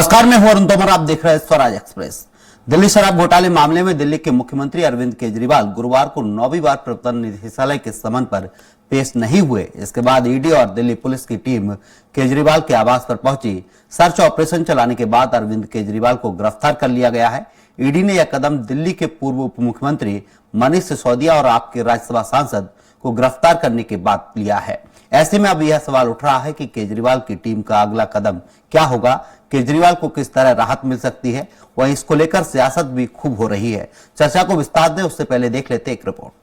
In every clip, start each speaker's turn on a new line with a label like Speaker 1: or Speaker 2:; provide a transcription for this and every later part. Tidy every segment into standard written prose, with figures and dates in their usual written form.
Speaker 1: नमस्कार, मैं हूं अरुण तोमर। आप देख रहे हैं स्वराज एक्सप्रेस। दिल्ली शराब घोटाले मामले में दिल्ली के मुख्यमंत्री अरविंद केजरीवाल गुरुवार को 9वीं बार प्रवर्तन निदेशालय के समन पर पेश नहीं हुए। इसके बाद ईडी और दिल्ली पुलिस की टीम केजरीवाल के आवास पर पहुंची। सर्च ऑपरेशन चलाने के बाद अरविंद केजरीवाल को गिरफ्तार कर लिया गया है। ईडी ने यह कदम दिल्ली के पूर्व उप मुख्यमंत्री मनीष सिसोदिया और आपके राज्यसभा सांसद को गिरफ्तार करने के बाद लिया है। ऐसे में अब यह सवाल उठ रहा है कि केजरीवाल की टीम का अगला कदम क्या होगा, केजरीवाल को किस तरह राहत मिल सकती है। वहीं इसको लेकर सियासत भी खूब हो रही है। चर्चा को विस्तार दें उससे पहले देख लेते एक रिपोर्ट।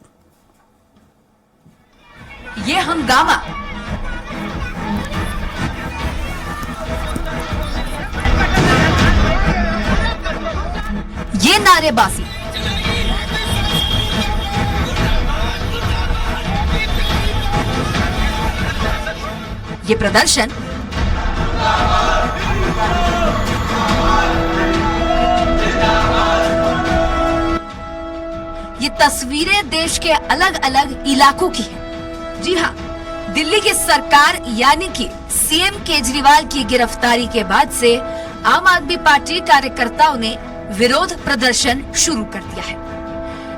Speaker 2: ये हंगामा ये नारेबाजी ये प्रदर्शन ये तस्वीरें देश के अलग अलग इलाकों की हैं। जी हाँ, दिल्ली की सरकार यानी कि सीएम केजरीवाल की गिरफ्तारी के बाद से आम आदमी पार्टी कार्यकर्ताओं ने विरोध प्रदर्शन शुरू कर दिया है।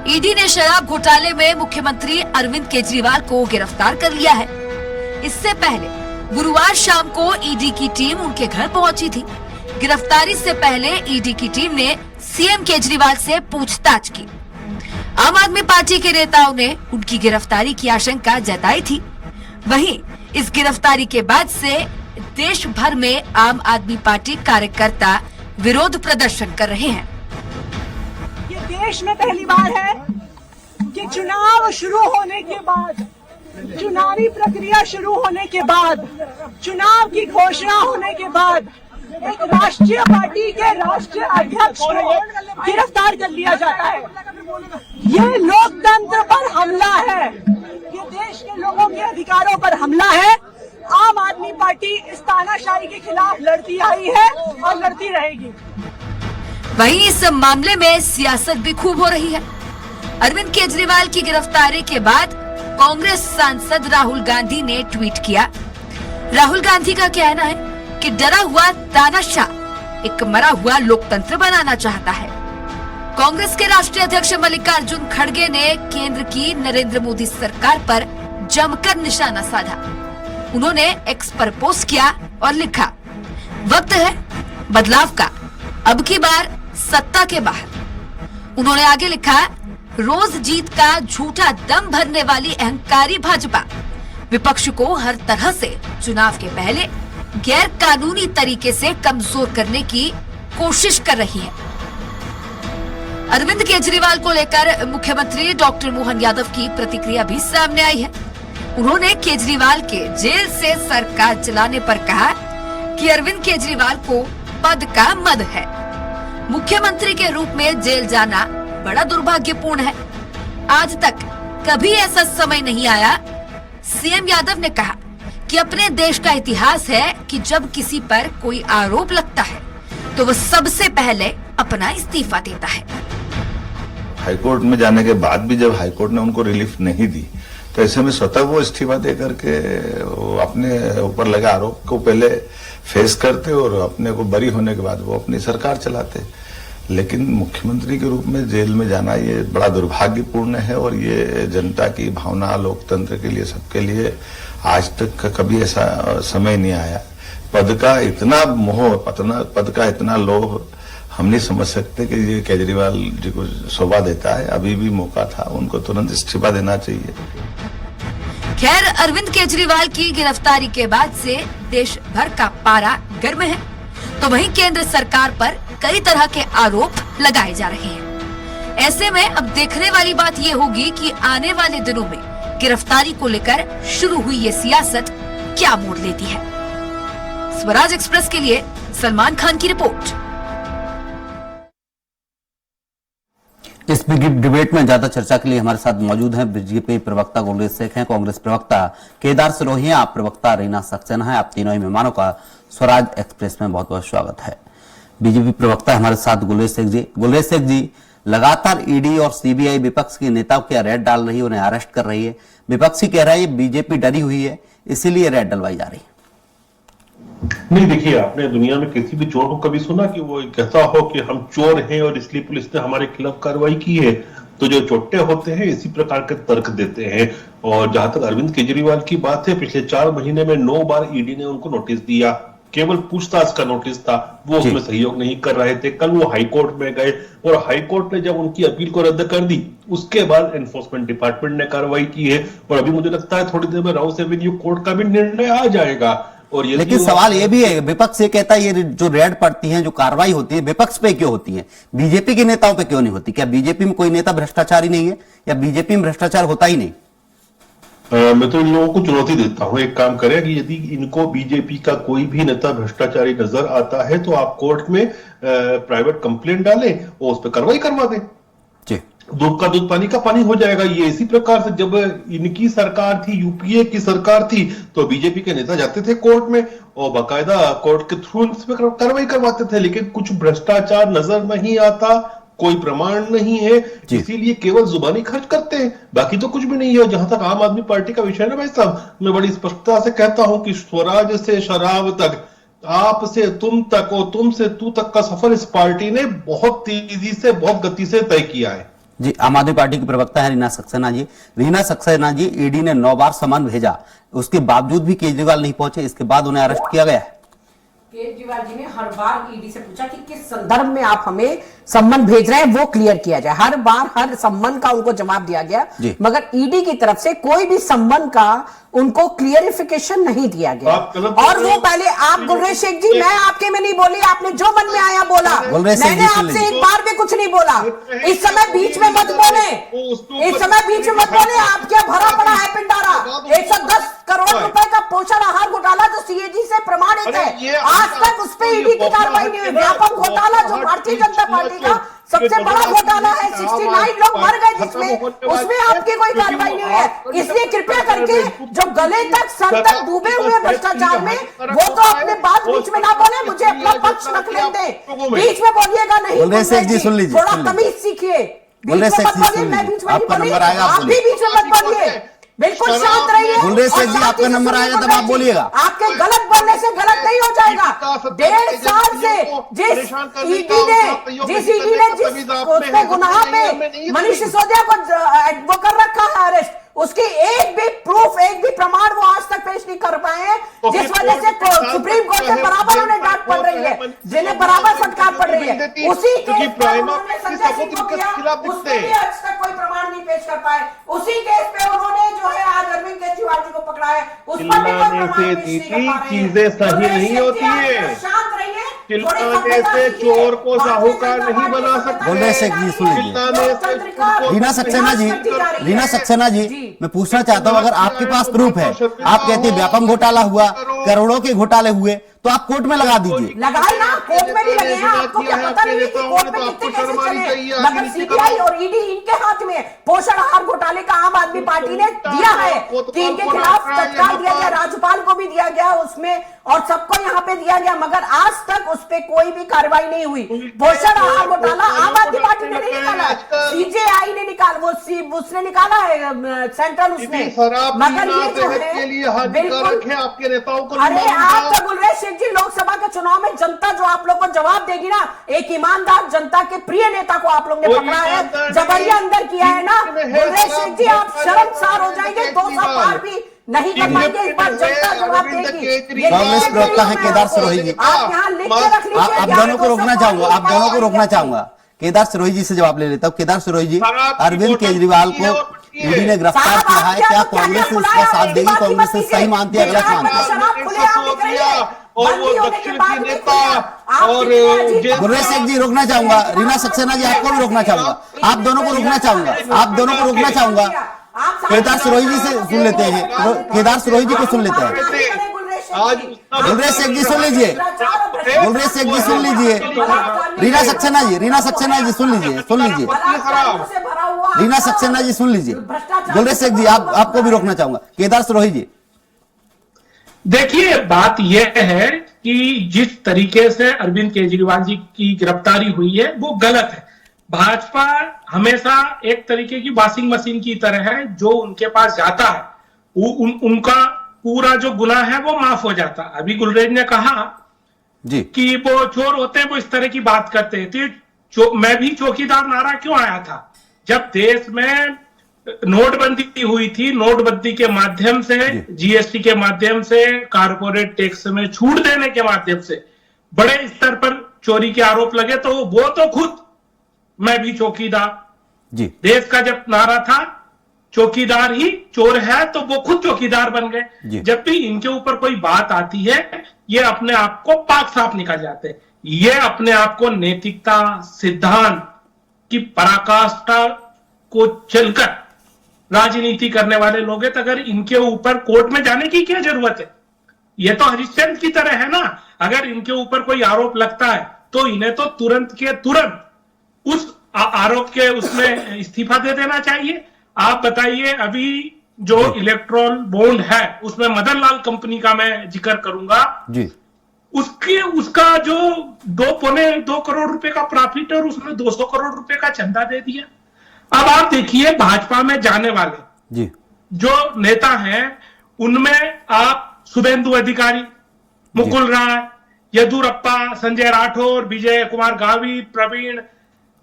Speaker 2: ईडी ने शराब घोटाले में मुख्यमंत्री अरविंद केजरीवाल को गिरफ्तार कर लिया है। इससे पहले गुरुवार शाम को ईडी की टीम उनके घर पहुंची थी। गिरफ्तारी से पहले ईडी की टीम ने सीएम केजरीवाल से पूछताछ की। आम आदमी पार्टी के नेताओं ने उनकी गिरफ्तारी की आशंका जताई थी। वहीं इस गिरफ्तारी के बाद से देश भर में आम आदमी पार्टी कार्यकर्ता विरोध प्रदर्शन कर रहे हैं।
Speaker 3: ये देश में पहली बार है कि चुनाव शुरू होने के बाद, चुनावी प्रक्रिया शुरू होने के बाद, चुनाव की घोषणा होने के बाद एक राष्ट्रीय पार्टी के राष्ट्रीय अध्यक्ष को गिरफ्तार कर लिया जाता है। ये लोकतंत्र पर हमला है, ये देश के लोगों के अधिकारों पर हमला है। आम आदमी पार्टी इस तानाशाही के खिलाफ लड़ती आई है और लड़ती रहेगी।
Speaker 2: वहीं इस मामले में सियासत भी खूब हो रही है। अरविंद केजरीवाल की गिरफ्तारी के बाद कांग्रेस सांसद राहुल गांधी ने ट्वीट किया। राहुल गांधी का कहना है कि डरा हुआ तानाशाह एक मरा हुआ लोकतंत्र बनाना चाहता है। कांग्रेस के राष्ट्रीय अध्यक्ष मल्लिकार्जुन खड़गे ने केंद्र की नरेंद्र मोदी सरकार पर जमकर निशाना साधा। उन्होंने एक्स पर पोस्ट किया और लिखा, वक्त है बदलाव का, अब की बार सत्ता के बाहर। उन्होंने आगे लिखा, रोज जीत का झूठा दम भरने वाली अहंकारी भाजपा विपक्ष को हर तरह से चुनाव के पहले गैर कानूनी तरीके से कमजोर करने की कोशिश कर रही है। अरविंद केजरीवाल को लेकर मुख्यमंत्री डॉक्टर मोहन यादव की प्रतिक्रिया भी सामने आई है। उन्होंने केजरीवाल के जेल से सरकार चलाने पर कहा कि अरविंद केजरीवाल को पद का मद है। मुख्यमंत्री के रूप में जेल जाना बड़ा दुर्भाग्यपूर्ण है। आज तक कभी ऐसा समय नहीं आया। सीएम यादव ने कहा कि अपने देश का इतिहास है कि जब किसी पर कोई आरोप लगता है तो वह सबसे पहले अपना इस्तीफा देता है।
Speaker 4: हाईकोर्ट में जाने के बाद भी जब हाईकोर्ट ने उनको रिलीफ नहीं दी तो ऐसे में स्वतः वो इस्तीफा दे करके अपने ऊपर लगे आरोप को पहले फेस करते और अपने को बरी होने के बाद वो अपनी सरकार चलाते। लेकिन मुख्यमंत्री के रूप में जेल में जाना ये बड़ा दुर्भाग्यपूर्ण है और ये जनता की भावना, लोकतंत्र के लिए, सबके लिए आज तक कभी ऐसा समय नहीं आया। पद का इतना मोह, पद का इतना लोभ हम नहीं समझ सकते कि ये केजरीवाल जी को शोभा देता है। अभी भी मौका था, उनको तुरंत इस्तीफा देना चाहिए।
Speaker 2: खैर, अरविंद केजरीवाल की गिरफ्तारी के बाद से देश भर का पारा गर्म है, तो वहीं केंद्र सरकार पर कई तरह के आरोप लगाए जा रहे हैं। ऐसे में अब देखने वाली बात ये होगी कि आने वाले दिनों में गिरफ्तारी को लेकर शुरू हुई ये सियासत क्या मोड़ लेती है। स्वराज एक्सप्रेस के लिए सलमान खान की रिपोर्ट।
Speaker 1: इस डिबेट में ज्यादा चर्चा के लिए हमारे साथ मौजूद हैं बीजेपी प्रवक्ता गुलेश शेख हैं, कांग्रेस प्रवक्ता केदार सिरोही हैं, आप प्रवक्ता रीना सक्सेना हैं। आप तीनों ही मेहमानों का स्वराज एक्सप्रेस में बहुत बहुत स्वागत है। बीजेपी प्रवक्ता हमारे साथ गुलेश शेख जी। गुलेश शेख जी, लगातार ईडी और सीबीआई विपक्ष के नेताओं की रेड डाल रही है, उन्हें अरेस्ट कर रही है। विपक्षी कह रहा है ये बीजेपी डरी हुई है, इसीलिए रेड डलवाई जा रही है।
Speaker 5: नहीं, देखिए, आपने दुनिया में किसी भी चोर को कभी सुना कि वो कहता हो कि हम चोर हैं और इसलिए पुलिस ने हमारे खिलाफ कार्रवाई की है? तो जो चोट्टे होते हैं इसी प्रकार के तर्क देते हैं। और जहां तक अरविंद केजरीवाल की बात है, पिछले 4 महीने में 9 बार ईडी ने उनको नोटिस दिया। केवल पूछताछ का नोटिस था, वो उसमें सहयोग नहीं कर रहे थे। कल वो हाईकोर्ट में गए और हाईकोर्ट ने जब उनकी अपील को रद्द कर दी, उसके बाद एनफोर्समेंट डिपार्टमेंट ने कार्रवाई की है। और अभी मुझे लगता है थोड़ी देर में राउस एवेन्यू कोर्ट का भी निर्णय आ जाएगा। और
Speaker 1: लेकिन सवाल ये भी है, विपक्ष ये कहता है ये जो रेड पड़ती है, जो कार्रवाई होती है, विपक्ष पे क्यों होती है, बीजेपी के नेताओं पे क्यों नहीं होती? क्या बीजेपी में कोई नेता भ्रष्टाचारी नहीं है, या बीजेपी में भ्रष्टाचार होता ही नहीं?
Speaker 5: मैं तो इन लोगों को चुनौती देता हूं, एक काम करें कि यदि इनको बीजेपी का कोई भी नेता भ्रष्टाचारी नजर आता है तो आप कोर्ट में प्राइवेट कंप्लेंट डालें और उस पर कार्रवाई करवा दें।
Speaker 1: जी,
Speaker 5: दूध का दूध पानी का पानी हो जाएगा। ये इसी प्रकार से जब इनकी सरकार थी, यूपीए की सरकार थी, तो बीजेपी के नेता जाते थे कोर्ट में और बाकायदा कोर्ट के थ्रू इस पर कार्रवाई करवाते थे। लेकिन कुछ भ्रष्टाचार नजर नहीं आता, कोई प्रमाण नहीं है, इसीलिए केवल जुबानी खर्च करते हैं, बाकी तो कुछ भी नहीं है। जहां तक आम आदमी पार्टी का विषय है ना भाई साहब, मैं बड़ी स्पष्टता से कहता हूं कि स्वराज से शराब तक, आप से तुम तक और तुम से तू तक का सफर इस पार्टी ने बहुत तेजी से, बहुत गति से तय किया है।
Speaker 1: जी, आम आदमी पार्टी की प्रवक्ता है रीना सक्सेना जी। रीना सक्सेना जी, ईडी ने 9 बार समन भेजा, उसके बावजूद भी केजरीवाल नहीं पहुंचे, इसके बाद उन्हें अरेस्ट किया गया है।
Speaker 6: केजरीवाल जी ने हर बार ईडी से पूछा कि किस संदर्भ में आप हमें सम्मन भेज रहे हैं, वो क्लियर किया जाए। हर बार हर सम्मन का उनको जवाब दिया गया, मगर ईडी की तरफ से कोई भी सम्मन का उनको क्लियरिफिकेशन नहीं दिया गया। और वो पहले आप गुलरेज शेख जी, मैं आपके में नहीं बोली, आपने जो मन में आया बोला, मैंने आपसे एक बार भी कुछ नहीं बोला। इस समय बीच में मत बोले, इस समय बीच में मत बोले। आप क्या भरा पड़ा है पिंडारा, 110 करोड़ रुपए का पोषण आहार घोटाला जो सीएजी से प्रमाणित है, आज तक उस पर ईडी की कार्रवाई नहीं हुई। व्यापक घोटाला जो भारतीय जनता पार्टी का सबसे बड़ा घोटाला है, 69 लोग मर गए जिसमें, उसमें आपकी कोई कार्रवाई नहीं है। इसलिए कृपया करके जो गले तक सर तक डूबे हुए भ्रष्टाचार में, वो तो अपने बात बीच में ना बोले, मुझे अपना पक्ष रख लेने दें, बीच में बोलिएगा नहीं। थोड़ा तमीज सीखिए, बीच में मत बोलिए, मैं बीच में नहीं बोली, आप भी बीच में मत बोलिए, बिल्कुल शांत रहिए।
Speaker 1: गुलरेज शेख जी, आपका नंबर आएगा तब आप बोलिएगा।
Speaker 6: आपके गलत बोलने से गलत नहीं हो जाएगा। 1.5 साल से जिस ईडी ने जिस गुनाह पे मनीष सिसोदिया को वो कर रखा है अरेस्ट, उसकी एक भी प्रूफ, एक भी प्रमाण वो आज तक पेश नहीं कर पाए हैं, जिस वजह से सुप्रीम कोर्ट से बराबर उन्हें डांट पड़ रही है, जिन्हें बराबर फटकार पड़ रही है। उसी केस पे उन्होंने संजय सिंह को किया, उसमें भी आज तक कोई प्रमाण नहीं पेश कर पाए। उसी केस पे उन्होंने जो है आज अरविंद केजरीवाल जी को पकड़ा है, उस पर भी कोई प्रमाण पेश नहीं कर पा रहे हैं।
Speaker 5: चीजें सही नहीं होती है,
Speaker 6: शांत रहिए,
Speaker 5: चिल्लाने से चोर को साहूकार नहीं बना सकते।
Speaker 1: गुलरेज शेख जी सुन लीजिए। रीना सक्सेना जी, रीना सक्सेना जी, मैं पूछना चाहता हूं, अगर आपके पास प्रूफ है, आप कहते हैं व्यापम घोटाला हुआ, करोड़ों के घोटाले हुए, तो आप कोर्ट में लगा दीजिए।
Speaker 6: लगाए ना, कोर्ट में भी लगे हैं। आपको क्या पता नहीं है कि कोर्ट में कितने कैसे चले, मगर सीबीआई और ईडी इनके हाथ में। पोषण आहार घोटाले का आम आदमी पार्टी ने दिया है कि इनके खिलाफ तत्काल दिया गया, राज्यपाल को भी दिया गया उसमें, और सबको यहाँ पे दिया गया, मगर आज तक उस पर कोई भी कार्रवाई नहीं हुई। पोषण आहार घोटाला आम आदमी पार्टी ने नहीं निकाला, सीजेआई ने निकाला, वो उसने निकाला है सेंट्रल उसने, मगर ये जो है बिल्कुल
Speaker 5: आपके नेताओं को।
Speaker 6: अरे आप तो गुलरेज शेख जी, लोकसभा के चुनाव में जनता जो आप लोग को जवाब देगी ना, एक ईमानदार जनता के प्रिय नेता को आप लोग ने पकड़ा है, जबरिया अंदर किया है ना। गुलरेज शेख जी, आप शर्मसार हो जाएंगे, 2 साल पार भी नहीं कर पाएंगे, इस बार जनता जवाब देगी।
Speaker 1: कांग्रेस प्रवक्ता है केदार सिरोही जी,
Speaker 6: आप यहाँ लिख के रख लीजिए।
Speaker 1: आप दोनों को रोकना चाहूंगा, आप दोनों को रोकना चाहूंगा। केदार सिरोही जी से जवाब ले लेता हूँ। केदार सिरोही जी, अरविंद केजरीवाल को ईडी ने गिरफ्तार किया है, क्या कांग्रेस इसका साथ देगी? कांग्रेस सही मानती है, गलत मानती है?
Speaker 5: और वो दक्षिण की नेता और
Speaker 1: गुलरेज शेख जी रोकना चाहूंगा, रीना सक्सेना जी आपको भी रोकना चाहूंगा, आप दोनों को रोकना चाहूंगा, आप दोनों को रोकना चाहूंगा। केदार सिरोही जी से सुन लेते हैं, केदार सिरोही जी को सुन लेते हैं। गुलरेज शेख जी सुन लीजिए, गुलरेज शेख जी सुन लीजिए, रीना सक्सेना जी, रीना सक्सेना जी सुन लीजिए, सुन लीजिए, रीना सक्सेना जी सुन लीजिए। गुलरेज शेख जी, आपको भी रोकना चाहूंगा। केदार सिरोही जी,
Speaker 7: देखिए, बात यह है कि जिस तरीके से अरविंद केजरीवाल जी की गिरफ्तारी हुई है वो गलत है। भाजपा हमेशा एक तरीके की वॉशिंग मशीन की तरह है, जो उनके पास जाता है उनका पूरा जो गुनाह है वो माफ हो जाता है। अभी गुलरेज ने कहा
Speaker 1: जी
Speaker 7: कि वो चोर होते हैं, वो इस तरह की बात करते हैं। तो मैं भी चौकीदार नारा क्यों आया था? जब देश में नोटबंदी हुई थी, नोटबंदी के माध्यम से, जीएसटी के माध्यम से, कारपोरेट टैक्स में छूट देने के माध्यम से बड़े स्तर पर चोरी के आरोप लगे, तो वो तो खुद मैं भी चौकीदार,
Speaker 1: जी
Speaker 7: देश का जब नारा था चौकीदार ही चोर है, तो वो खुद चौकीदार बन गए। जब भी इनके ऊपर कोई बात आती है, ये अपने आप को पाक साफ निकल जाते हैं। ये अपने आप को नैतिकता, सिद्धांत की पराकाष्ठा को चलकर राजनीति करने वाले लोग हैं। तो अगर इनके ऊपर कोर्ट में जाने की क्या जरूरत है? ये तो हरिश्चंद्र की तरह है ना। अगर इनके ऊपर कोई आरोप लगता है तो इन्हें तो तुरंत के तुरंत उस आरोप के उसमें इस्तीफा दे देना चाहिए। आप बताइए, अभी जो इलेक्ट्रॉल बॉन्ड है उसमें मदन लाल कंपनी का मैं जिक्र करूंगा
Speaker 1: जी,
Speaker 7: उसका जो 2.25 करोड़ रुपए का प्रॉफिट है और उसने 200 करोड़ रुपए का चंदा दे दिया। अब आप देखिए, भाजपा में जाने वाले
Speaker 1: जी
Speaker 7: जो नेता हैं उनमें आप शुभेंदु अधिकारी, मुकुल राय, येदुरप्पा, संजय राठौर, विजय कुमार गावित, प्रवीण,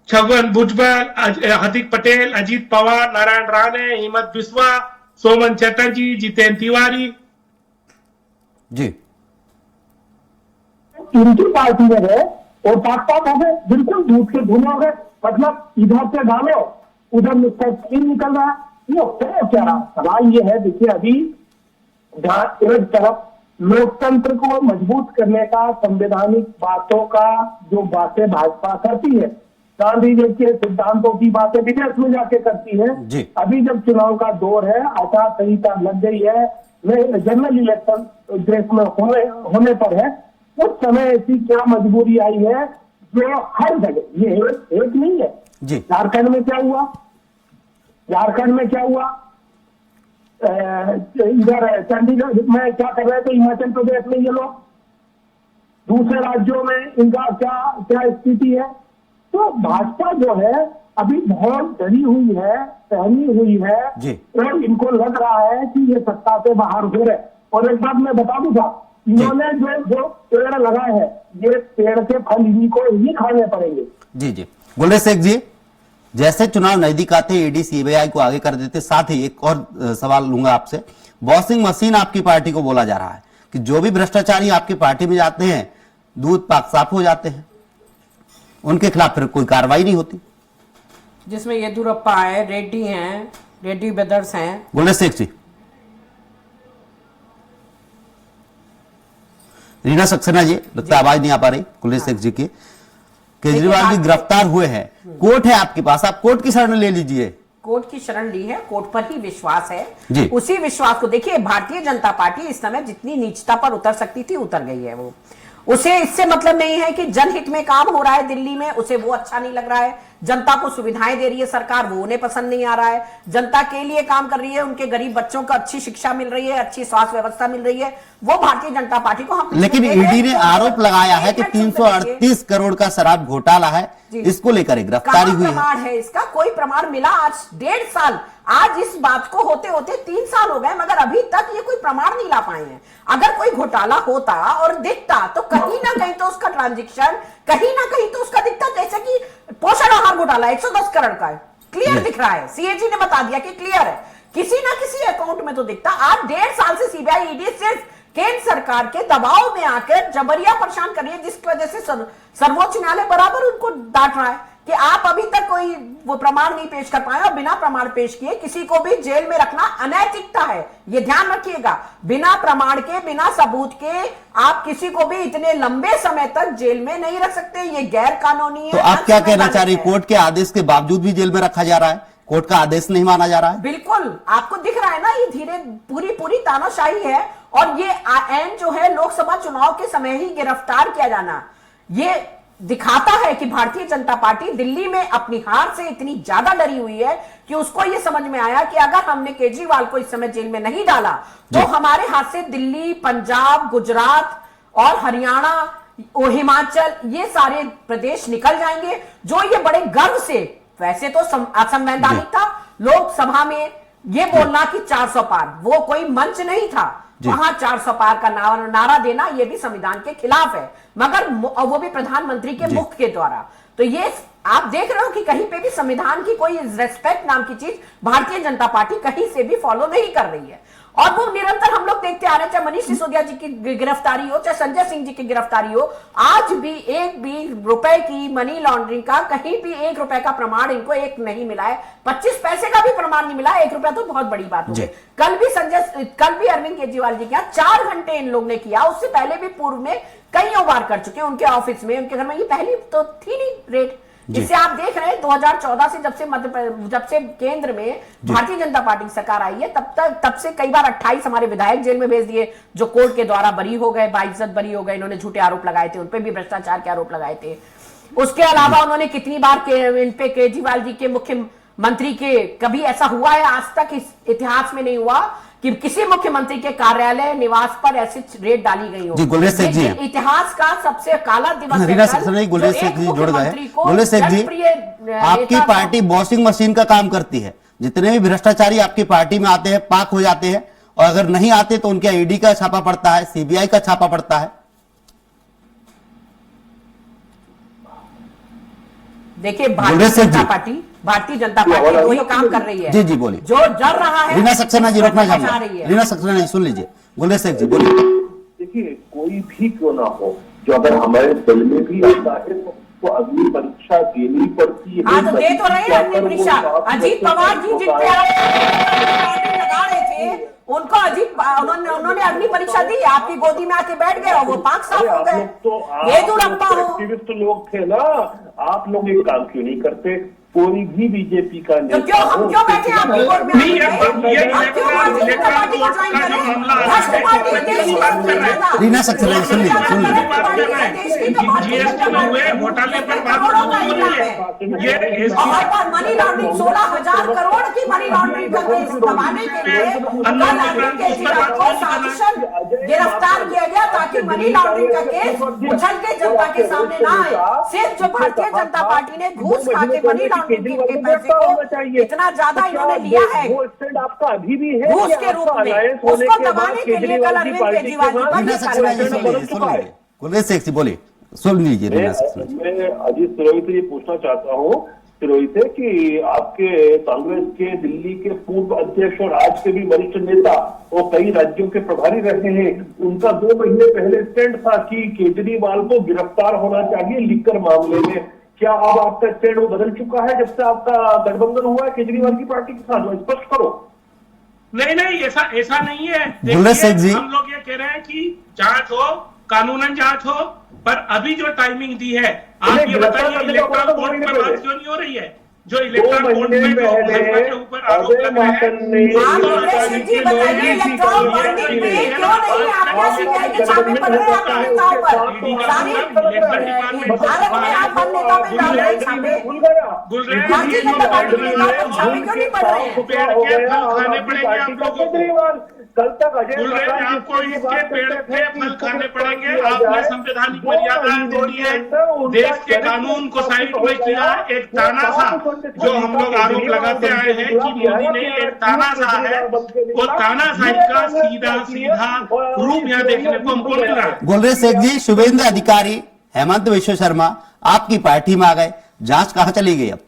Speaker 7: छगन भुजबल, हार्दिक पटेल, अजीत पवार, नारायण राणे, हिम्मत बिस्वा, सोमन चटर्जी, जितेंद्र तिवारी,
Speaker 1: जी
Speaker 8: इनकी पार्टी में गए और पाक हो गए, बिल्कुल झूठ के धुने हो गए। मतलब इधर से डालो उधर मिस्टर क्लीन निकल रहा है। ये हो क्या रहा? सवाल ये है, देखिए अभी जहां एक तरफ लोकतंत्र को मजबूत करने का, संवैधानिक बातों का जो बातें भाजपा करती है, गांधी जी के सिद्धांतों की बातें विदेश में जाके करती है। अभी जब चुनाव का दौर है, आचार संहिता लग गई है, जनरल इलेक्शन देश में होने पर है, उस समय ऐसी क्या मजबूरी आई है जो हर जगह, ये एक नहीं है। झारखंड में क्या हुआ, झारखंड में क्या हुआ, इधर चंडीगढ़ में क्या कर रहे थे, हिमाचल प्रदेश में ये लोग, दूसरे राज्यों में इनका क्या स्थिति है। तो भाजपा जो है अभी बहुत डरी हुई है, सहमी हुई है और इनको लग रहा है कि ये सत्ता से बाहर हो रहे। और एक बात मैं बता दूंगा, इन्होंने जो पेड़ लगाए हैं, ये पेड़ के फल इन्हीं को ही खाने पड़ेंगे।
Speaker 1: जी जी गुलरेज शेख जी, जैसे चुनाव नजदीक आते ईडी सीबीआई को आगे कर देते, साथ ही एक और सवाल लूंगा आपसे। वॉशिंग मशीन आपकी पार्टी को बोला जा रहा है कि जो भी भ्रष्टाचारी आपकी पार्टी में जाते हैं दूध पाक साफ हो जाते हैं, उनके खिलाफ फिर कोई कार्रवाई नहीं होती।
Speaker 6: जिसमें येदुरप्पा है, रेड्डी हैं, रेड्डी ब्रदर्स हैं।
Speaker 1: गुलरेज शेख जी, रीना सक्सेना जी, लगता है आवाज नहीं आ पा रही गुलरेज शेख जी की। केजरीवाल जी गिरफ्तार हुए हैं, कोर्ट है आपके पास, आप कोर्ट की शरण ले लीजिए।
Speaker 6: कोर्ट की शरण ली है, कोर्ट पर ही विश्वास है
Speaker 1: जी।
Speaker 6: उसी विश्वास को देखिए, भारतीय जनता पार्टी इस समय जितनी नीचता पर उतर सकती थी उतर गई है। वो उसे इससे मतलब नहीं है कि जनहित में काम हो रहा है दिल्ली में, उसे वो अच्छा नहीं लग रहा है। जनता को सुविधाएं दे रही है सरकार, वो उन्हें पसंद नहीं आ रहा है। जनता के लिए काम कर रही है, उनके गरीब बच्चों को अच्छी शिक्षा मिल रही है, अच्छी स्वास्थ्य व्यवस्था मिल रही है, वो भारतीय जनता पार्टी को हम।
Speaker 1: लेकिन ईडी ने आरोप लगाया है कि 338 करोड़ का शराब घोटाला है, इसको लेकर गिरफ्तारी हुई है।
Speaker 6: प्रमाण है इसका? कोई प्रमाण मिला? आज 1.5 साल, आज इस बात को होते होते 3 साल हो गए, मगर अभी तक ये कोई प्रमाण नहीं ला पाए हैं। अगर कोई घोटाला होता और दिखता तो कहीं ना कहीं तो उसका ट्रांजैक्शन, कहीं ना कहीं तो उसका दिखता। जैसे कि पोषण आहार घोटाला 110 करोड़ का है, क्लियर दिख रहा है, सीएजी ने बता दिया कि क्लियर है, किसी ना किसी अकाउंट में तो दिखता। आज 1.5 साल से सीबीआई ईडी सिर्फ केंद्र सरकार के दबाव में आकर जबरिया परेशान कर रही है, जिसकी वजह से सर्वोच्च न्यायालय बराबर उनको डांट रहा है कि आप अभी तक कोई वो प्रमाण नहीं पेश कर पाए और बिना प्रमाण पेश किए किसी को भी जेल में रखना अनैतिकता है। ये ध्यान रखिएगा, बिना प्रमाण के, बिना सबूत के आप किसी को भी इतने लंबे समय तक जेल में नहीं रख सकते, ये गैर कानूनी है।
Speaker 1: तो आप क्या कहना चाह रही, कोर्ट के आदेश के बावजूद भी जेल में रखा जा रहा है, कोर्ट का आदेश नहीं माना जा रहा है?
Speaker 6: बिल्कुल, आपको दिख रहा है ना, ये धीरे पूरी तानाशाही है। और ये एन जो है लोकसभा चुनाव के समय ही गिरफ्तार किया जाना, ये दिखाता है कि भारतीय जनता पार्टी दिल्ली में अपनी हार से इतनी ज्यादा डरी हुई है कि उसको यह समझ में आया कि अगर हमने केजरीवाल को इस समय जेल में नहीं डाला तो हमारे हाथ से दिल्ली, पंजाब, गुजरात और हरियाणा और हिमाचल, ये सारे प्रदेश निकल जाएंगे, जो ये बड़े गर्व से, वैसे तो असंवैधानिक था, लोकसभा में ये बोलना कि 400 पार वो कोई मंच नहीं था, वहां 400 पार का नारा देना ये भी संविधान के खिलाफ है, मगर वो भी प्रधानमंत्री के मुख के द्वारा। तो ये आप देख रहे हो कि कहीं पे भी संविधान की कोई रेस्पेक्ट नाम की चीज भारतीय जनता पार्टी कहीं से भी फॉलो नहीं कर रही है। और वो निरंतर हम लोग देखते आ रहे हैं, चाहे मनीष सिसोदिया जी की गिरफ्तारी हो, चाहे संजय सिंह जी की गिरफ्तारी हो, आज भी एक भी रुपए की मनी लॉन्ड्रिंग का कहीं भी 1 रुपए का प्रमाण इनको एक नहीं मिला है, 25 पैसे का भी प्रमाण नहीं मिला। 1 रुपया तो बहुत बड़ी बात है। कल भी अरविंद केजरीवाल जी के 4 घंटे इन लोग ने किया, उससे पहले भी पूर्व में कईयों बार कर चुके हैं उनके ऑफिस में, उनके घर में। ये पहली तो थी नहीं रेट। जिससे आप देख रहे हैं 2014 से जब से केंद्र में भारतीय जनता पार्टी की सरकार आई है, तब से कई बार 28 हमारे विधायक जेल में भेज दिए, जो कोर्ट के द्वारा बरी हो गए, बाइज्जत बरी हो गए। इन्होंने झूठे आरोप लगाए थे, उनपे भी भ्रष्टाचार के आरोप लगाए थे। उसके अलावा उन्होंने कितनी बार इन पे केजरीवाल जी के मुख्यमंत्री के, कभी ऐसा हुआ है आज तक इस इतिहास में नहीं हुआ कि किसी मुख्यमंत्री के कार्यालय निवास पर ऐसी रेड डाली गई हो।
Speaker 1: गुलरेज शेख जी,
Speaker 6: इतिहास का सबसे काला दिवस
Speaker 1: रीना सक्सेना जी, गुलरेज शेख जी जुड़ गए। गुलरेज शेख जी, आपकी पार्टी वॉशिंग मशीन का काम करती है, जितने भी भ्रष्टाचारी आपकी पार्टी में आते हैं पाक हो जाते हैं, और अगर नहीं आते तो उनके ईडी का छापा पड़ता है, सीबीआई का छापा पड़ता है।
Speaker 6: देखिए भारतीय जनता पार्टी वही काम कर रही है।
Speaker 1: जी बोलिए।
Speaker 6: जो जल रहा है,
Speaker 1: रीना सक्सेना जी रोकना चाहूंगा, रीना सक्सेना जी सुन लीजिए। गुलरेज शेख जी बोलिए।
Speaker 8: देखिए कोई भी क्यों ना हो, जो अगर हमारे दल में भी आता है तो अग्नि परीक्षा देनी पड़ती है।
Speaker 6: हाँ तो दे तो रहे हैं अग्नि परीक्षा। अजीत पवार जी जिन पे लगा रहे थे उनको उन्होंने अग्नि परीक्षा दी, आपकी गोदी में आके बैठ गए और वो पाक साफ हो गए।
Speaker 8: एक्टिविस्ट लोग थे ना, आप लोग एक काम क्यों नहीं करते? कोई भी बीजेपी का
Speaker 6: तो क्यों हम क्यों बैठे आपकी गोद में?
Speaker 1: रीना सक्सेना सुन लीजिए, सुन लीजिए।
Speaker 6: मनी लॉन्ड्रिंग 16,000 करोड़ की मनी लॉन्ड्रिंग का केस दबाने के लिए अरविंद केजरीवाल को साजिशन गिरफ्तार किया गया, ताकि मनी लॉन्ड्रिंग का केस उछल के जनता के सामने ना आए। सिर्फ जो भारतीय जनता पार्टी ने घूस खा के मनी लॉन्ड्रिंग के पैसे को इतना ज्यादा इन्होंने लिया है
Speaker 8: आपका अभी भी है
Speaker 6: घूस के रूप में, उसको दबाने के लिए कल अरविंद केजरीवाल जी पर
Speaker 1: गुलरेज शेख जी बोलिए, सुन लीजिए।
Speaker 8: मैं अजीत सिरोही से ये पूछना चाहता हूँ, सिरोही से, कि आपके कांग्रेस के दिल्ली के पूर्व अध्यक्ष और आज के भी वरिष्ठ नेता और कई राज्यों के प्रभारी रहे हैं, उनका 2 महीने पहले स्टैंड था कि केजरीवाल को गिरफ्तार होना चाहिए लिकर मामले में। क्या अब आपका स्टैंड वो बदल चुका है जब से आपका गठबंधन हुआ है केजरीवाल की पार्टी के साथ? स्पष्ट करो।
Speaker 7: नहीं ऐसा नहीं है।
Speaker 1: गुलरेज शेख जी,
Speaker 7: हम लोग ये कह रहे हैं कि जांच हो, कानूनन जांच हो, पर अभी जो टाइमिंग दी है, आप ये बताइए इलेक्ट्रल बोर्ड पर बात क्यों नहीं हो रही है? जो इलेक्ट्रल बोर्ड में जो भाजपा के ऊपर आरोप लग रहे हैं, खाने पड़ेंगे आप लोगों को।
Speaker 8: कल तक
Speaker 7: आपको इसके पेड़ पे फल खाने पड़ेंगे। आपने संवैधानिक मर्यादा तोड़ी है, देश के कानून को साइड में किया। एक तानाशाह जो हम लोग आरोप लगाते आए हैं कि मोदी ने एक तानाशाह है, वो तानाशाही का सीधा रूप यहाँ देखने को हमको मिल रहा है।
Speaker 1: गुलरेज शेख जी, शुभेंद्र अधिकारी, हेमंत विश्व शर्मा आपकी पार्टी में आ गए, जांच कहां चली गई? अब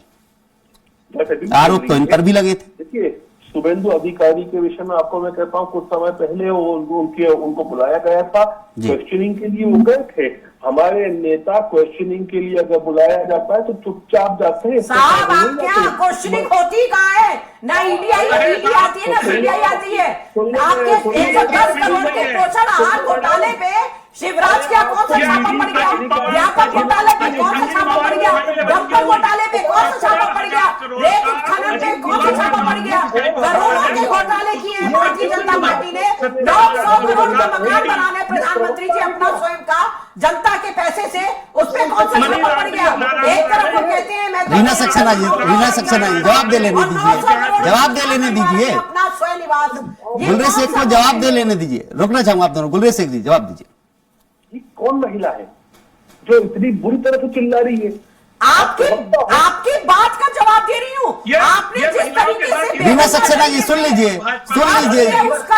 Speaker 1: आरोप तो इन पर भी लगे थे।
Speaker 8: देखिए शुभेंदु अधिकारी के विषय में आपको मैं कहता हूँ, कुछ समय पहले उनको बुलाया गया था क्वेश्चनिंग के लिए, वो गए थे। हमारे नेता क्वेश्चनिंग के लिए अगर बुलाया जाता है तो चुपचाप जाते हैं।
Speaker 6: साहब आप क्या क्वेश्चनिंग होती कहाँ है? ना ईडी आती है ना सीबीआई आती है। आपके 110 करोड़ के पोषण आहार घोटाले पे शिवराज क्या कौन सा छापा पड़ गया? व्यापक घोटाले पे कौन सा छापा पड़ गया? दमकल घोटाले पे कौन सा छापा पड़ गया? रेत उत्खनन पे कौन सा छापा पड़ गया? करोड़ों के घोटाले किए हैं भारतीय जनता पार्टी ने। 900 करोड़ का मकान बनाने प्रधानमंत्री जी अपना स्वयं का जनता के पैसे से, उस पे कौन सा छापा पड़ गया? एक तरफ वो कहते हैं मैं
Speaker 1: रीना सक्सेना जी जवाब दे लेने दीजिए, जवाब दे लेने दीजिए।
Speaker 6: अपना स्वयं निवास।
Speaker 1: गुलरेज शेख को जवाब दे लेने दीजिए, रोकना चाहूंगा आप दोनों। गुलरेज शेख जी जवाब दीजिए।
Speaker 8: कौन महिला है जो इतनी बुरी तरह से चिल्ला रही है?
Speaker 6: आपकी बात का जवाब दे रही हूँ। आपने जिस तरीके से
Speaker 1: रीना सक्सेना जी सुन लीजिए,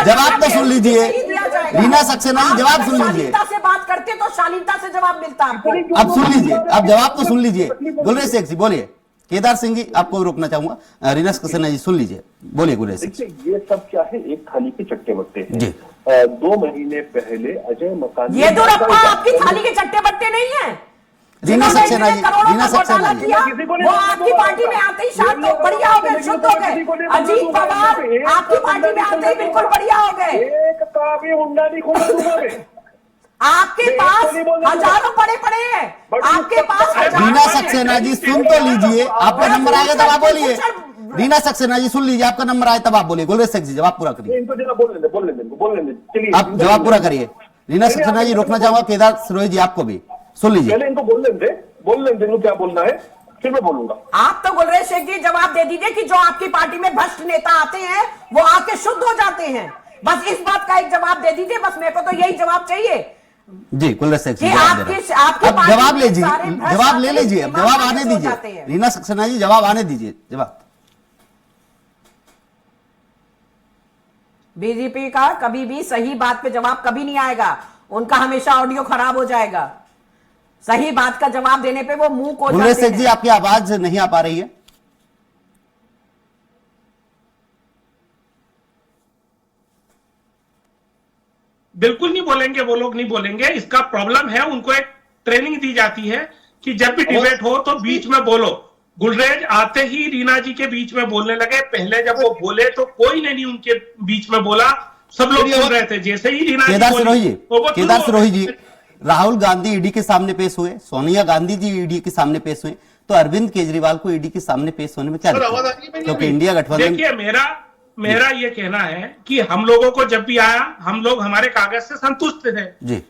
Speaker 1: जवाब तो सुन लीजिए। रीना सक्सेना जी जवाब सुन लीजिए।
Speaker 6: शालीनता से बात करते तो शालीनता से जवाब मिलता आपको।
Speaker 1: अब सुन लीजिए, अब जवाब तो सुन लीजिए। गुलरेज शेख जी बोलिए। केदार सिंह जी आपको भी रोकना चाहूंगा। रीना सक्सेना जी सुन लीजिए, बोलिए गुलरेज शेख।
Speaker 9: देखिए ये सब क्या है, एक थाली के चट्टे बट्टे हैं।
Speaker 1: जी
Speaker 9: 2 महीने पहले अजय मकान
Speaker 6: ये तो रप्पा आपकी थाली के चट्टे बट्टे नहीं है।
Speaker 1: रीना सक्सेना जी, रीना सक्सेना जी
Speaker 6: वो आपकी पार्टी में आते ही शांत हो बढ़िया हो गए, शुद्ध हो गए। अजीत पवार आपकी पार्टी में आते ही बिल्कुल बढ़िया हो गए।
Speaker 9: एक का भी मुंडा नहीं खोला दूंगा मैं।
Speaker 6: आपके पास हजारों पड़े हैं, आपके पास
Speaker 1: रीना सक्सेना जी सुन तो लीजिए, आपका नंबर आएगा तब आप बोलिए। रीना सक्सेना जी सुन लीजिए, आपका नंबर आए तब आप बोलिए। गुलरेज शेख जी जवाब पूरा करिए,
Speaker 9: इनको जरा बोलने दे चलिए
Speaker 1: आप जवाब पूरा करिए। रीना सक्सेना जी रोकना चाहूंगा, केदार सिरोही जी आपको भी सुन लीजिए।
Speaker 9: पहले इनको बोलने दे इनको क्या बोलना है, फिर मैं बोलूंगा।
Speaker 6: आप तो गुलरेज शेख जी जवाब दे दीजिए कि जो आपकी पार्टी में भ्रष्ट नेता आते हैं वो आके शुद्ध हो जाते हैं। बस इस बात का एक जवाब दे दीजिए, बस मेरे को तो यही जवाब चाहिए
Speaker 1: जी। गुलरेज शेख जी
Speaker 6: कि आपकी
Speaker 1: अब जवाब ले लीजिए,
Speaker 6: सारे भ्रष्ट
Speaker 1: जवाब ले
Speaker 6: आते हैं,
Speaker 1: लीजिए, अब
Speaker 6: ईमान
Speaker 1: जवाब
Speaker 6: से
Speaker 1: आने
Speaker 6: हो जाते
Speaker 1: दीजिए।
Speaker 6: हैं।
Speaker 1: रीना सक्सेना जी जवाब आने दीजिए, जवाब।
Speaker 6: बीजेपी का कभी भी सही बात पे जवाब कभी नहीं आएगा, उनका हमेशा ऑडियो खराब हो जाएगा। सही बात का जवाब देने पे वो मुंह को
Speaker 1: गुलरेज शेख जी आपकी आवाज नहीं आ पा रही है।
Speaker 7: बिल्कुल नहीं बोलेंगे, वो लोग नहीं बोलेंगे। इसका प्रॉब्लम है, उनको एक ट्रेनिंग दी जाती है कि जब भी डिबेट हो तो बीच में बोलो। गुलरेज आते ही रीना जी के बीच में बोलने लगे। पहले जब वो बोले तो कोई ने नहीं उनके बीच में बोला, सब लोग सुन रहे थे। जैसे ही रीना जी
Speaker 1: केदार सिरोही जी राहुल गांधी ईडी के सामने पेश हुए, सोनिया गांधी जी ईडी के सामने पेश हुए, तो अरविंद केजरीवाल को ईडी के सामने पेश होने में क्या दिक्कत है? क्योंकि इंडिया गठबंधन।
Speaker 7: देखिए मेरा ये कहना है कि हम लोगों को जब भी आया, हम लोग हमारे कागज से संतुष्ट थे
Speaker 1: जी।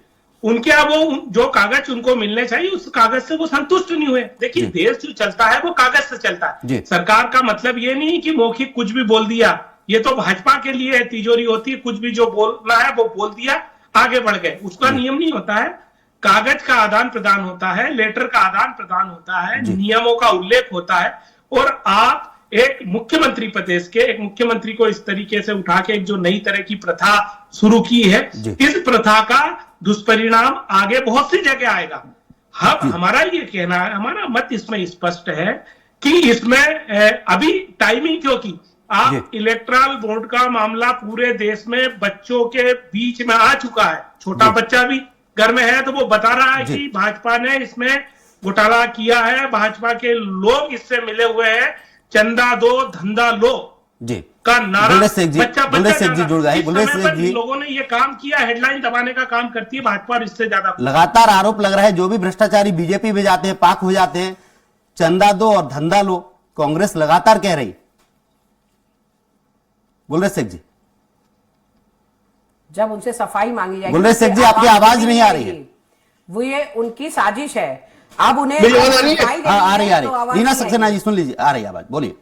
Speaker 7: उनके अब वो जो कागज उनको मिलने चाहिए उस कागज से वो संतुष्ट नहीं हुए। देखिए देश जो चलता है वो कागज से चलता है। सरकार का मतलब ये नहीं कि मौखिक कुछ भी बोल दिया, ये तो भाजपा के लिए तिजोरी होती है। कुछ भी जो बोलना है वो बोल दिया, आगे बढ़ गए। उसका नियम नहीं होता है। कागज का आदान प्रदान होता है, लेटर का आदान प्रदान होता है, नियमों का उल्लेख होता है। और आप एक मुख्यमंत्री प्रदेश के एक मुख्यमंत्री को इस तरीके से उठा के एक जो नई तरह की प्रथा शुरू की है, इस प्रथा का दुष्परिणाम आगे बहुत सी जगह आएगा। हमारा ये कहना है, हमारा मत इसमें स्पष्ट है कि इसमें अभी टाइमिंग क्यों की। आप इलेक्टोरल बोर्ड का मामला पूरे देश में बच्चों के बीच में आ चुका है। छोटा बच्चा भी घर में है तो वो बता रहा है कि भाजपा ने इसमें घोटाला किया है, भाजपा के लोग इससे मिले हुए हैं, चंदा दो धंधा लो
Speaker 1: जी
Speaker 7: का नारा
Speaker 1: गुलरेज शेख जी जुड़ गए। गुलरेज शेख जी
Speaker 7: लोगों ने ये काम किया, हेडलाइन दबाने का काम करती है भाजपा और इससे ज्यादा।
Speaker 1: लगातार आरोप लग रहा है जो भी भ्रष्टाचारी बीजेपी में जाते हैं, पाक हो जाते हैं, चंदा दो और धंधा लो, कांग्रेस लगातार कह रही। गुलरेज शेख जी
Speaker 6: जब उनसे सफाई मांगी जाएगी,
Speaker 1: गुलरेज शेख जी आपकी आवाज नहीं आ रही है।
Speaker 6: वो ये उनकी साजिश है। अब उन्हें
Speaker 1: आ रही रीना सक्सेना जी सुन लीजिए, आ रही आवाज, बोलिए।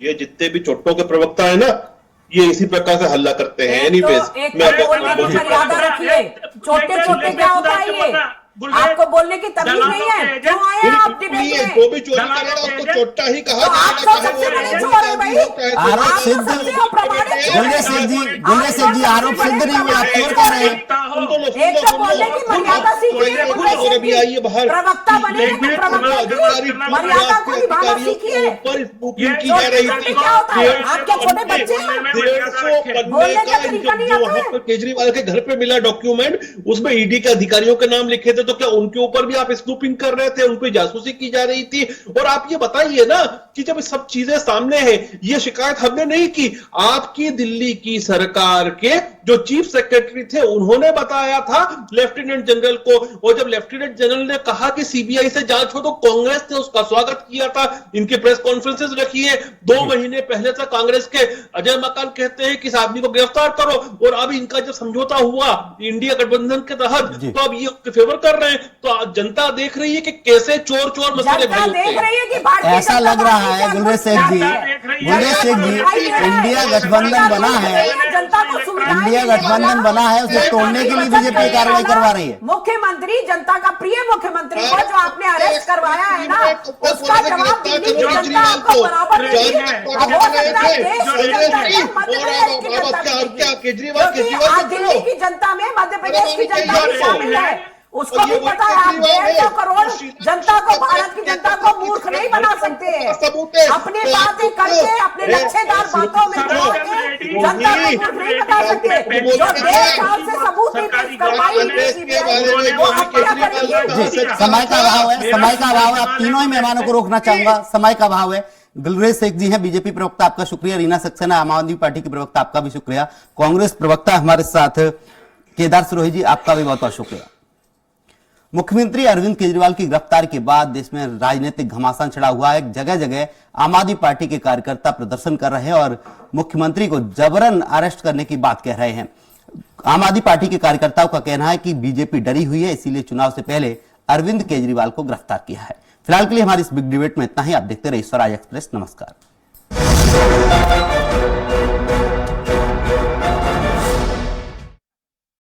Speaker 5: ये जितने भी चोटों के प्रवक्ता है ना, ये इसी प्रकार से हल्ला करते हैं। एनीवेज
Speaker 6: मर्यादा रखिए। छोटे छोटे क्या होता है ये, आपको बोलने की तमीज नहीं है। क्यों आए आप डिबेट में?
Speaker 5: जो भी चोरी करेगा उसको चोट्टा ही कहा
Speaker 6: तो आप तो सबसे बड़े चोर हैं भाई।
Speaker 1: आरोप सिद्ध। गुलरेज शेख जी आरोप सिद्ध नहीं हुआ, आप चोर कह रहे हैं।
Speaker 6: एक तो बोलने की मर्यादा सीखिए, प्रवक्ता बने मर्यादा को निभाना सीखिए। क्या होता है, आप क्या छोटे बच्चे हैं? बोलने का तरीका नहीं आता है।
Speaker 5: केजरीवाल के घर पे मिला डॉक्यूमेंट, उसमें ईडी के अधिकारियों के नाम लिखे थे, तो क्या उनके ऊपर भी आप स्नूपिंग कर रहे थे, उन पे जासूसी की जा रही थी? और आप ये बताइए ना कि जब सब चीजें सामने हैं, ये शिकायत हमने नहीं की, आपकी दिल्ली की सरकार के जो चीफ सेक्रेटरी थे उन्होंने बताया था लेफ्टिनेंट जनरल को। और जब लेफ्टिनेंट जनरल ने कहा कि सीबीआई से जांच हो तो कांग्रेस ने उसका स्वागत किया था। इनकी प्रेस कॉन्फ्रेंसेस रखी है। 2 महीने पहले से कांग्रेस के अजय मकान कहते हैं कि इस आदमी को गिरफ्तार करो, और अब इनका जब समझौता हुआ इंडिया गठबंधन के तहत तो अब ये फेवर कर रहे हैं। तो जनता देख रही है कि कैसे चोर चोर मसले
Speaker 1: ऐसा लग रहा है। गुलरेज शेख जी इंडिया गठबंधन बना है, इंडिया इंडिया गठबंधन बना है उसे तोड़ने के लिए बीजेपी कार्रवाई करवा रही है।
Speaker 6: मुख्यमंत्री, जनता का प्रिय मुख्यमंत्री को जो आपने अरेस्ट करवाया है ना, उसका जवाब दिल्ली की जनता आपको बराबर देगी। अब हो सकता है देश की जनता में मध्य प्रदेश की जनता, क्योंकि दिल्ली की जनता में मध्य प्रदेश की जनता भी शामिल है। उसको भी पता है आप 150 करोड़ जनता को, भारत की जनता को मूर्ख नहीं बना सकते हैं। अपनी बातें करके, अपने लच्छेदार बातों में जनता को मूर्ख नहीं बना सकते। जो 1.5 साल से सबूत नहीं पेश करवाई, वो हत्या करेंगे।
Speaker 1: समय का अभाव है, समय का अभाव है। आप तीनों ही मेहमानों को रोकना चाहूंगा, समय का अभाव है। गुलरेज शेख जी हैं बीजेपी प्रवक्ता, आपका शुक्रिया। रीना सक्सेना आम आदमी पार्टी की प्रवक्ता, आपका भी शुक्रिया। कांग्रेस प्रवक्ता हमारे साथ केदार सिरोही जी, आपका भी बहुत बहुत शुक्रिया। मुख्यमंत्री अरविंद केजरीवाल की गिरफ्तारी के बाद देश में राजनीतिक घमासान छिड़ा हुआ है। जगह जगह आम आदमी पार्टी के कार्यकर्ता प्रदर्शन कर रहे हैं और मुख्यमंत्री को जबरन अरेस्ट करने की बात कह रहे हैं। आम आदमी पार्टी के कार्यकर्ताओं का कहना है कि बीजेपी डरी हुई है, इसीलिए चुनाव से पहले अरविंद केजरीवाल को गिरफ्तार किया है। फिलहाल के लिए हमारी इस बिग डिबेट में इतना ही। आप देखते रहिए स्वराज एक्सप्रेस। नमस्कार।